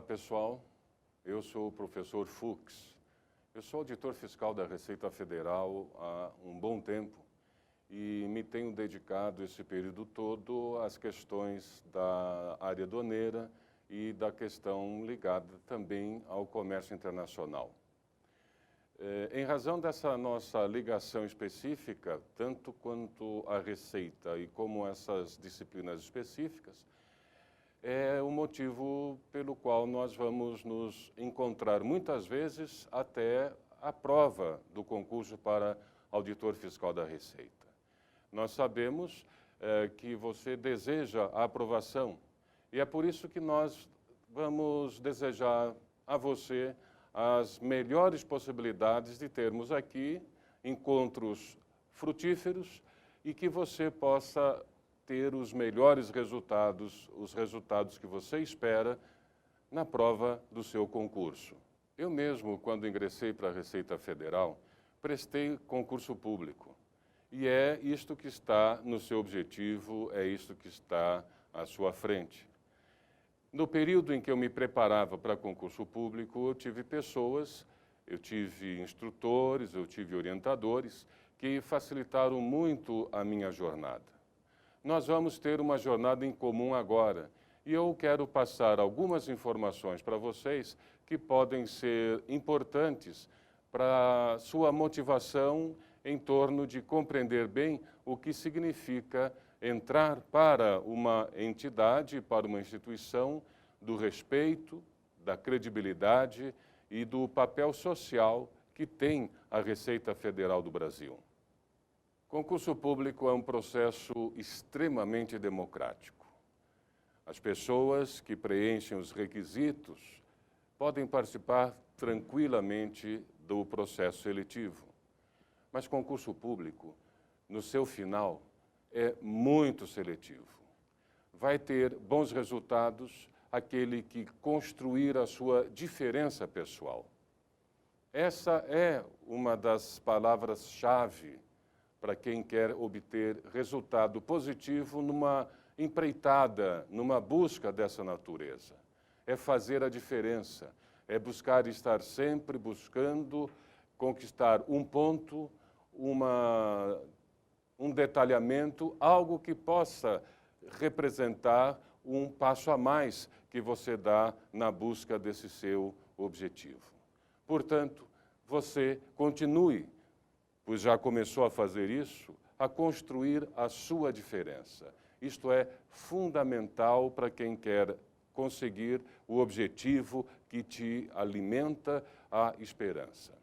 pessoal. Eu sou o professor Fux. Eu sou auditor fiscal da Receita Federal há um bom tempo e me tenho dedicado esse período todo às questões da área aduaneira e da questão ligada também ao comércio internacional. Em razão dessa nossa ligação específica, tanto quanto a Receita e como essas disciplinas específicas, é o motivo pelo qual nós vamos nos encontrar muitas vezes até a prova do concurso para auditor fiscal da Receita. Nós sabemos que você deseja a aprovação e é por isso que nós vamos desejar a você as melhores possibilidades de termos aqui encontros frutíferos e que você possa ter os melhores resultados, os resultados que você espera na prova do seu concurso. Eu mesmo, quando ingressei para a Receita Federal, prestei concurso público. E é isto que está no seu objetivo, é isto que está à sua frente. No período em que eu me preparava para concurso público, eu tive pessoas, eu tive instrutores, eu tive orientadores que facilitaram muito a minha jornada. Nós vamos ter uma jornada em comum agora e eu quero passar algumas informações para vocês que podem ser importantes para sua motivação em torno de compreender bem o que significa entrar para uma entidade, para uma instituição do respeito, da credibilidade e do papel social que tem a Receita Federal do Brasil. Concurso público é um processo extremamente democrático. As pessoas que preenchem os requisitos podem participar tranquilamente do processo seletivo. Mas concurso público, no seu final, é muito seletivo. Vai ter bons resultados aquele que construir a sua diferença pessoal. Essa é uma das palavras-chave para quem quer obter resultado positivo numa empreitada, numa busca dessa natureza. É fazer a diferença, é buscar estar sempre buscando conquistar um ponto, um detalhamento, algo que possa representar um passo a mais que você dá na busca desse seu objetivo. Portanto, você continue, pois já começou a fazer isso, a construir a sua diferença. Isto é fundamental para quem quer conseguir o objetivo que te alimenta a esperança.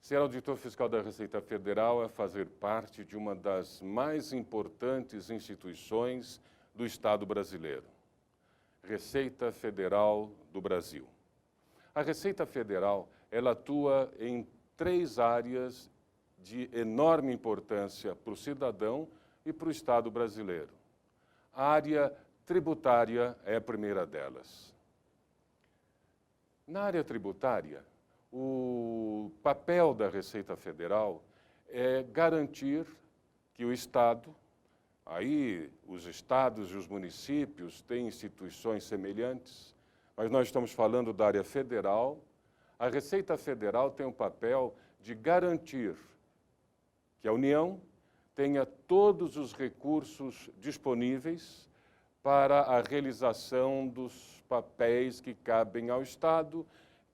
Ser auditor fiscal da Receita Federal é fazer parte de uma das mais importantes instituições do Estado brasileiro. Receita Federal do Brasil. A Receita Federal, ela atua em 3 áreas de enorme importância para o cidadão e para o Estado brasileiro. A área tributária é a primeira delas. Na área tributária, o papel da Receita Federal é garantir que o Estado, aí os estados e os municípios têm instituições semelhantes, mas nós estamos falando da área federal. A Receita Federal tem o papel de garantir que a União tenha todos os recursos disponíveis para a realização dos papéis que cabem ao Estado,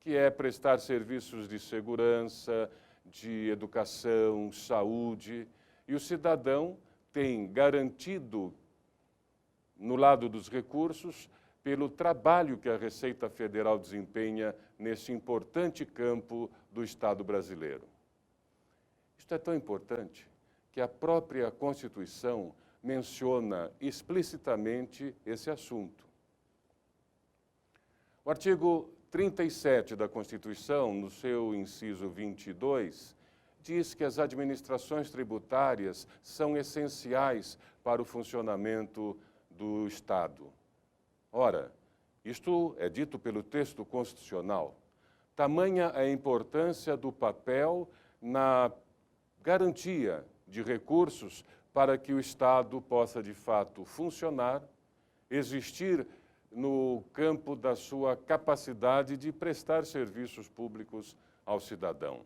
que é prestar serviços de segurança, de educação, saúde, e o cidadão tem garantido, no lado dos recursos, pelo trabalho que a Receita Federal desempenha nesse importante campo do Estado brasileiro. Isto é tão importante que a própria Constituição menciona explicitamente esse assunto. O artigo 37 da Constituição, no seu inciso 22, diz que as administrações tributárias são essenciais para o funcionamento do Estado. Ora, isto é dito pelo texto constitucional. Tamanha a importância do papel na garantia de recursos para que o Estado possa, de fato, funcionar, existir no campo da sua capacidade de prestar serviços públicos ao cidadão.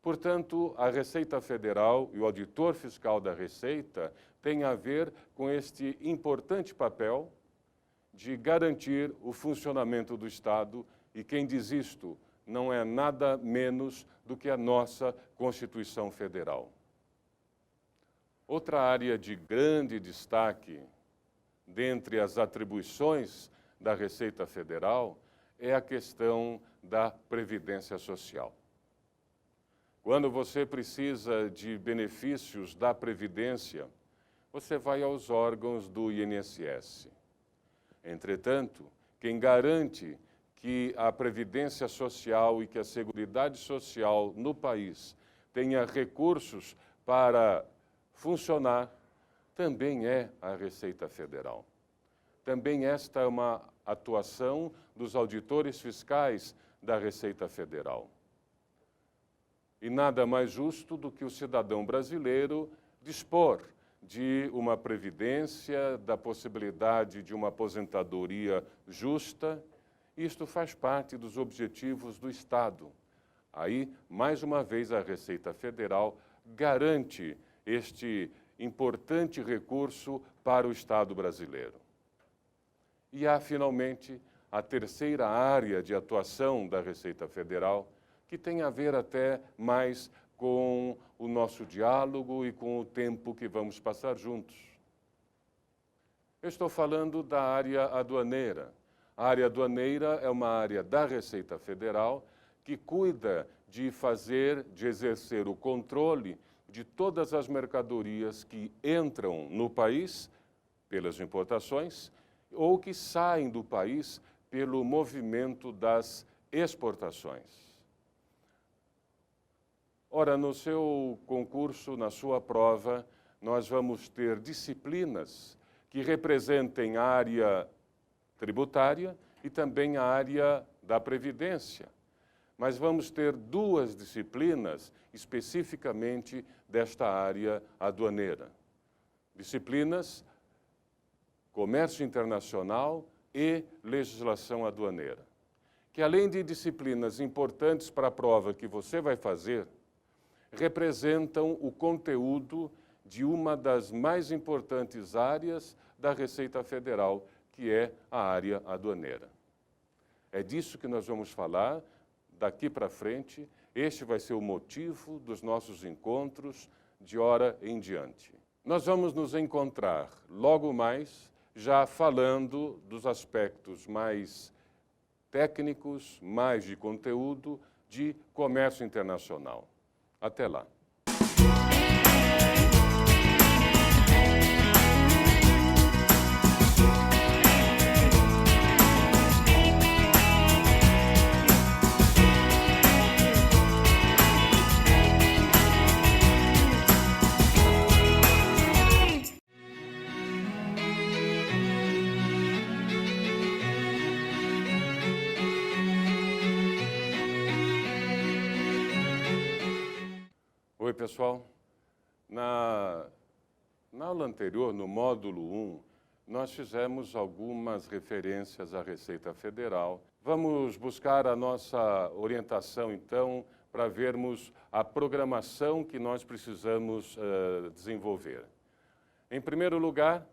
Portanto, a Receita Federal e o auditor fiscal da Receita têm a ver com este importante papel de garantir o funcionamento do Estado, e quem diz isto não é nada menos do que a nossa Constituição Federal. Outra área de grande destaque dentre as atribuições da Receita Federal é a questão da Previdência Social. Quando você precisa de benefícios da Previdência, você vai aos órgãos do INSS. Entretanto, quem garante que a Previdência Social e que a Seguridade Social no país tenha recursos para funcionar também é a Receita Federal. Também esta é uma atuação dos auditores fiscais da Receita Federal. E nada mais justo do que o cidadão brasileiro dispor de uma previdência, da possibilidade de uma aposentadoria justa. Isto faz parte dos objetivos do Estado. Aí, mais uma vez, a Receita Federal garante este importante recurso para o Estado brasileiro. E há, finalmente, a terceira área de atuação da Receita Federal, que tem a ver até mais com o nosso diálogo e com o tempo que vamos passar juntos. Eu estou falando da área aduaneira. A área aduaneira é uma área da Receita Federal que cuida de exercer o controle de todas as mercadorias que entram no país pelas importações ou que saem do país pelo movimento das exportações. Ora, no seu concurso, na sua prova, nós vamos ter disciplinas que representem a área tributária e também a área da previdência. Mas vamos ter duas disciplinas especificamente desta área aduaneira. Disciplinas Comércio Internacional e Legislação Aduaneira, que além de disciplinas importantes para a prova que você vai fazer, representam o conteúdo de uma das mais importantes áreas da Receita Federal, que é a área aduaneira. É disso que nós vamos falar daqui para frente. Este vai ser o motivo dos nossos encontros de hora em diante. Nós vamos nos encontrar logo mais, já falando dos aspectos mais técnicos, mais de conteúdo, de comércio internacional. Até lá. Oi, pessoal. Na aula anterior, no módulo 1, nós fizemos algumas referências à Receita Federal. Vamos buscar a nossa orientação, então, para vermos a programação que nós precisamos desenvolver. Em primeiro lugar,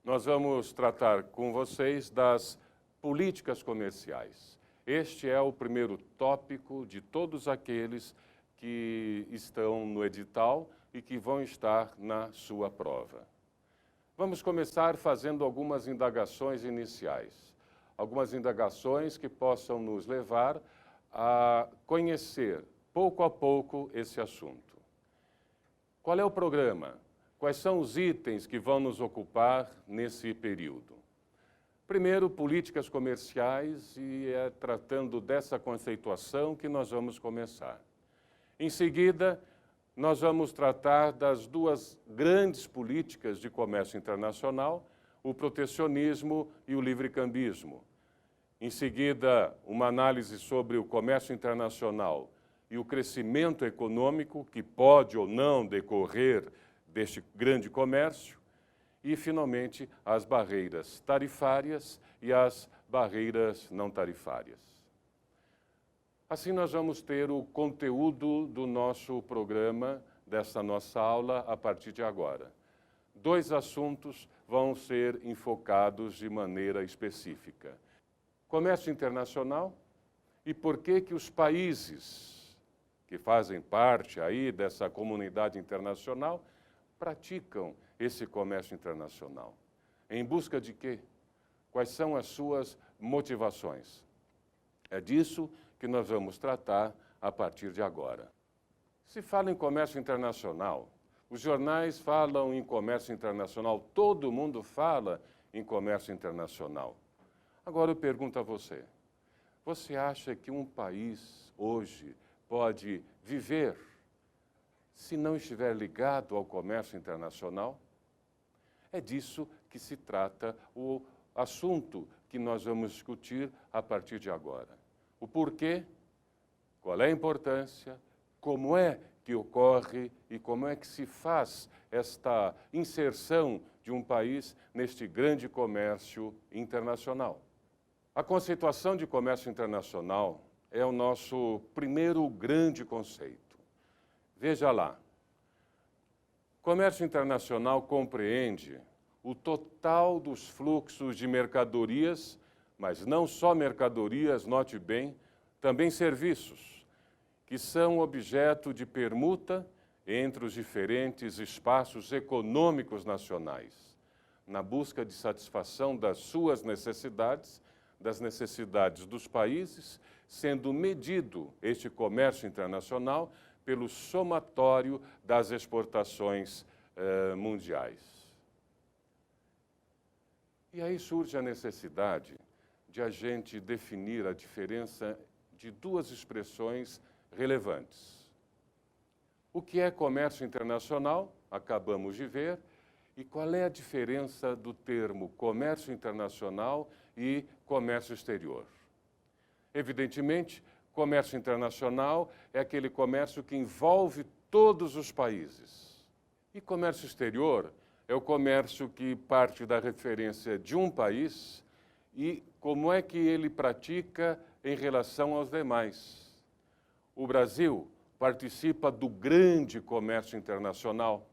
nós vamos tratar com vocês das políticas comerciais. Este é o primeiro tópico de todos aqueles que estão no edital e que vão estar na sua prova. Vamos começar fazendo algumas indagações iniciais. Algumas indagações que possam nos levar a conhecer, pouco a pouco, esse assunto. Qual é o programa? Quais são os itens que vão nos ocupar nesse período? Primeiro, políticas comerciais, e é tratando dessa conceituação que nós vamos começar. Em seguida, nós vamos tratar das duas grandes políticas de comércio internacional, o protecionismo e o livre-cambismo. Em seguida, uma análise sobre o comércio internacional e o crescimento econômico que pode ou não decorrer deste grande comércio. e, finalmente, as barreiras tarifárias e as barreiras não tarifárias. Assim, nós vamos ter o conteúdo do nosso programa, desta nossa aula, a partir de agora. 2 assuntos vão ser enfocados de maneira específica. Comércio internacional e por que os países que fazem parte aí dessa comunidade internacional praticam esse comércio internacional. Em busca de quê? Quais são as suas motivações? É disso que nós vamos tratar a partir de agora. Se fala em comércio internacional, os jornais falam em comércio internacional, todo mundo fala em comércio internacional. Agora eu pergunto a você, você acha que um país hoje pode viver se não estiver ligado ao comércio internacional? É disso que se trata o assunto que nós vamos discutir a partir de agora. O porquê, qual é a importância, como é que ocorre e como é que se faz esta inserção de um país neste grande comércio internacional. A conceituação de comércio internacional é o nosso primeiro grande conceito. Veja lá, comércio internacional compreende o total dos fluxos de mercadorias, mas não só mercadorias, note bem, também serviços, que são objeto de permuta entre os diferentes espaços econômicos nacionais, na busca de satisfação das suas necessidades, das necessidades dos países, sendo medido este comércio internacional pelo somatório das exportações mundiais. E aí surge a necessidade de a gente definir a diferença de 2 expressões relevantes. O que é comércio internacional? Acabamos de ver. E qual é a diferença do termo comércio internacional e comércio exterior? Evidentemente, comércio internacional é aquele comércio que envolve todos os países. E comércio exterior é o comércio que parte da referência de um país e como é que ele pratica em relação aos demais. O Brasil participa do grande comércio internacional,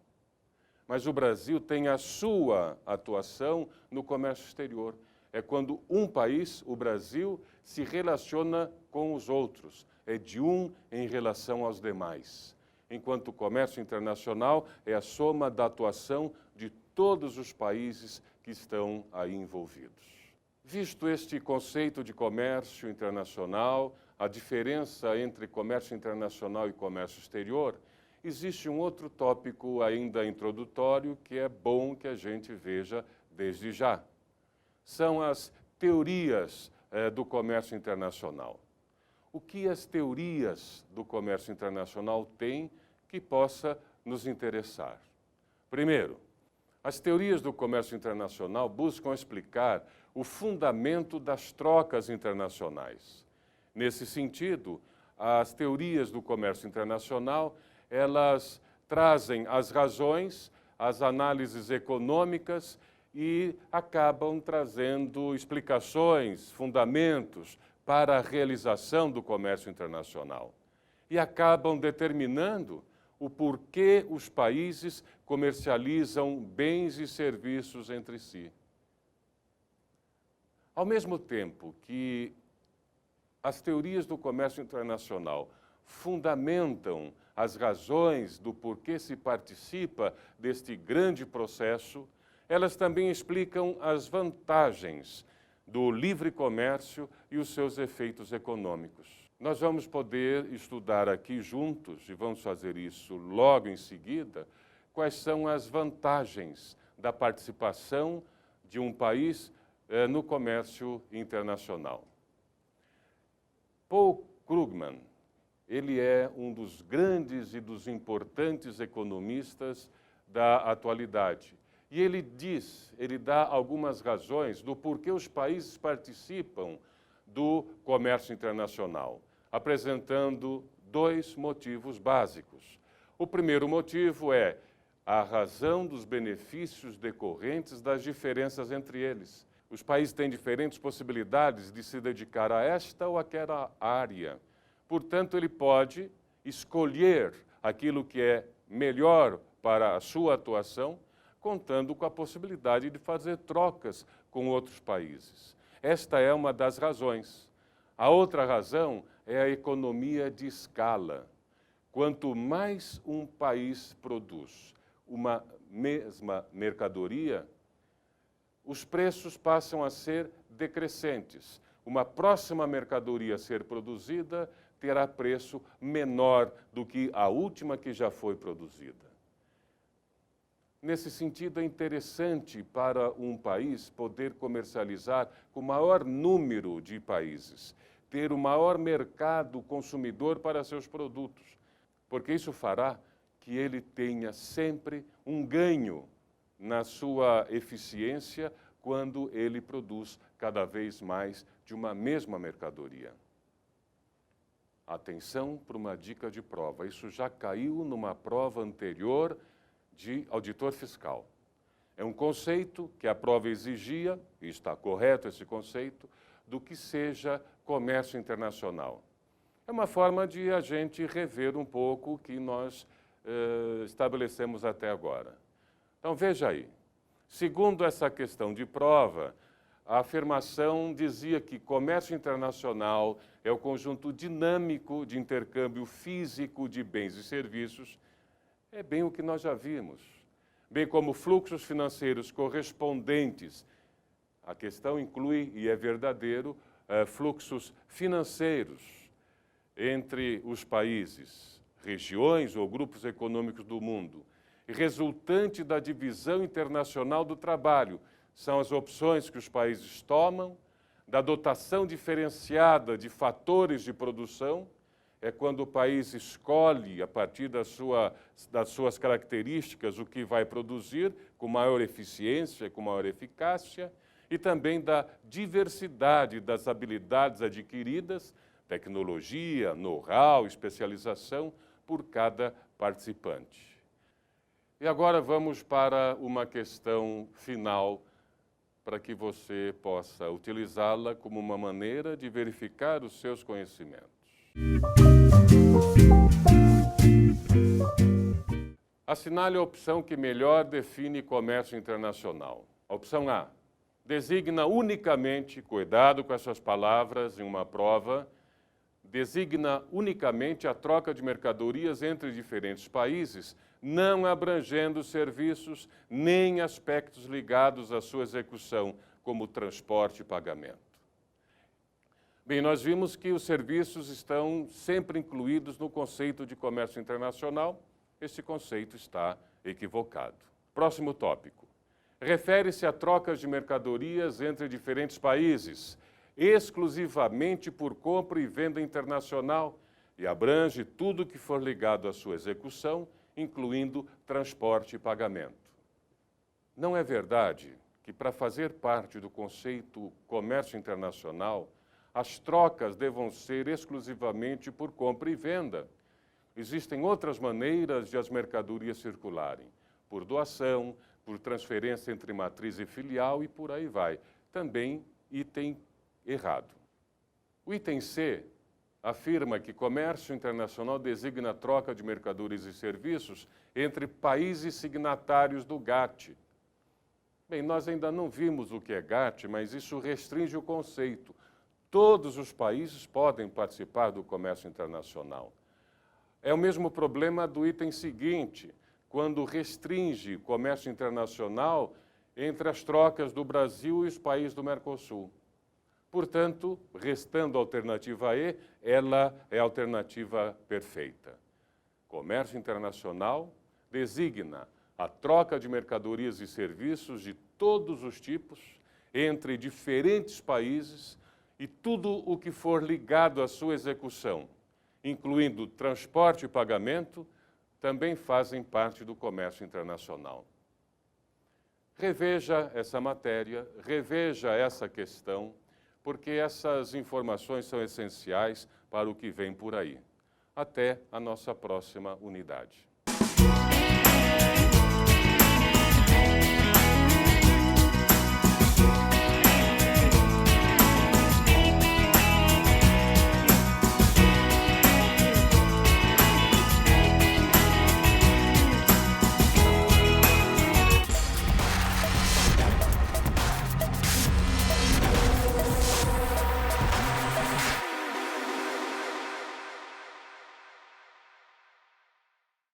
mas o Brasil tem a sua atuação no comércio exterior. É quando um país, o Brasil, se relaciona com os outros. É de um em relação aos demais. Enquanto o comércio internacional é a soma da atuação de todos os países que estão aí envolvidos. Visto este conceito de comércio internacional, a diferença entre comércio internacional e comércio exterior, existe um outro tópico ainda introdutório que é bom que a gente veja desde já. São as teorias do comércio internacional. O que as teorias do comércio internacional têm que possa nos interessar? Primeiro, as teorias do comércio internacional buscam explicar o fundamento das trocas internacionais. Nesse sentido, as teorias do comércio internacional, elas trazem as razões, as análises econômicas e acabam trazendo explicações, fundamentos para a realização do comércio internacional. E acabam determinando o porquê os países comercializam bens e serviços entre si. Ao mesmo tempo que as teorias do comércio internacional fundamentam as razões do porquê se participa deste grande processo, elas também explicam as vantagens do livre comércio e os seus efeitos econômicos. Nós vamos poder estudar aqui juntos, e vamos fazer isso logo em seguida, quais são as vantagens da participação de um país no comércio internacional. Paul Krugman, ele é um dos grandes e dos importantes economistas da atualidade. E ele dá algumas razões do porquê os países participam do comércio internacional, apresentando 2 motivos básicos. O primeiro motivo é à razão dos benefícios decorrentes das diferenças entre eles. Os países têm diferentes possibilidades de se dedicar a esta ou aquela área. Portanto, ele pode escolher aquilo que é melhor para a sua atuação, contando com a possibilidade de fazer trocas com outros países. Esta é uma das razões. A outra razão é a economia de escala. Quanto mais um país produz uma mesma mercadoria, os preços passam a ser decrescentes. Uma próxima mercadoria a ser produzida terá preço menor do que a última que já foi produzida. Nesse sentido, é interessante para um país poder comercializar com o maior número de países, ter o maior mercado consumidor para seus produtos, porque isso fará que ele tenha sempre um ganho na sua eficiência quando ele produz cada vez mais de uma mesma mercadoria. Atenção para uma dica de prova. Isso já caiu numa prova anterior de auditor fiscal. É um conceito que a prova exigia, e está correto esse conceito, do que seja comércio internacional. É uma forma de a gente rever um pouco o que nós estabelecemos até agora. Então, veja aí. Segundo essa questão de prova, a afirmação dizia que comércio internacional é o conjunto dinâmico de intercâmbio físico de bens e serviços. É bem o que nós já vimos. Bem como fluxos financeiros correspondentes. A questão inclui, e é verdadeiro, fluxos financeiros entre os países, regiões ou grupos econômicos do mundo, resultante da divisão internacional do trabalho. São as opções que os países tomam, da dotação diferenciada de fatores de produção, é quando o país escolhe, a partir das suas características, o que vai produzir com maior eficiência, com maior eficácia, e também da diversidade das habilidades adquiridas, tecnologia, know-how, especialização, por cada participante. E agora vamos para uma questão final, para que você possa utilizá-la como uma maneira de verificar os seus conhecimentos. Assinale a opção que melhor define comércio internacional. A opção A. Designa unicamente, cuidado com essas palavras em uma prova, designa unicamente a troca de mercadorias entre diferentes países, não abrangendo serviços nem aspectos ligados à sua execução, como transporte e pagamento. Bem, nós vimos que os serviços estão sempre incluídos no conceito de comércio internacional. Esse conceito está equivocado. Próximo tópico. Refere-se a trocas de mercadorias entre diferentes países, exclusivamente por compra e venda internacional, e abrange tudo que for ligado à sua execução, incluindo transporte e pagamento. Não é verdade que, para fazer parte do conceito comércio internacional, as trocas devam ser exclusivamente por compra e venda. Existem outras maneiras de as mercadorias circularem, por doação, por transferência entre matriz e filial e por aí vai. Também item errado. O item C afirma que comércio internacional designa a troca de mercadorias e serviços entre países signatários do GATT. Bem, nós ainda não vimos o que é GATT, mas isso restringe o conceito. Todos os países podem participar do comércio internacional. É o mesmo problema do item seguinte, quando restringe o comércio internacional entre as trocas do Brasil e os países do Mercosul. Portanto, restando a alternativa E, ela é a alternativa perfeita. Comércio internacional designa a troca de mercadorias e serviços de todos os tipos entre diferentes países e tudo o que for ligado à sua execução, incluindo transporte e pagamento, também fazem parte do comércio internacional. Reveja essa matéria, reveja essa questão, porque essas informações são essenciais para o que vem por aí. Até a nossa próxima unidade.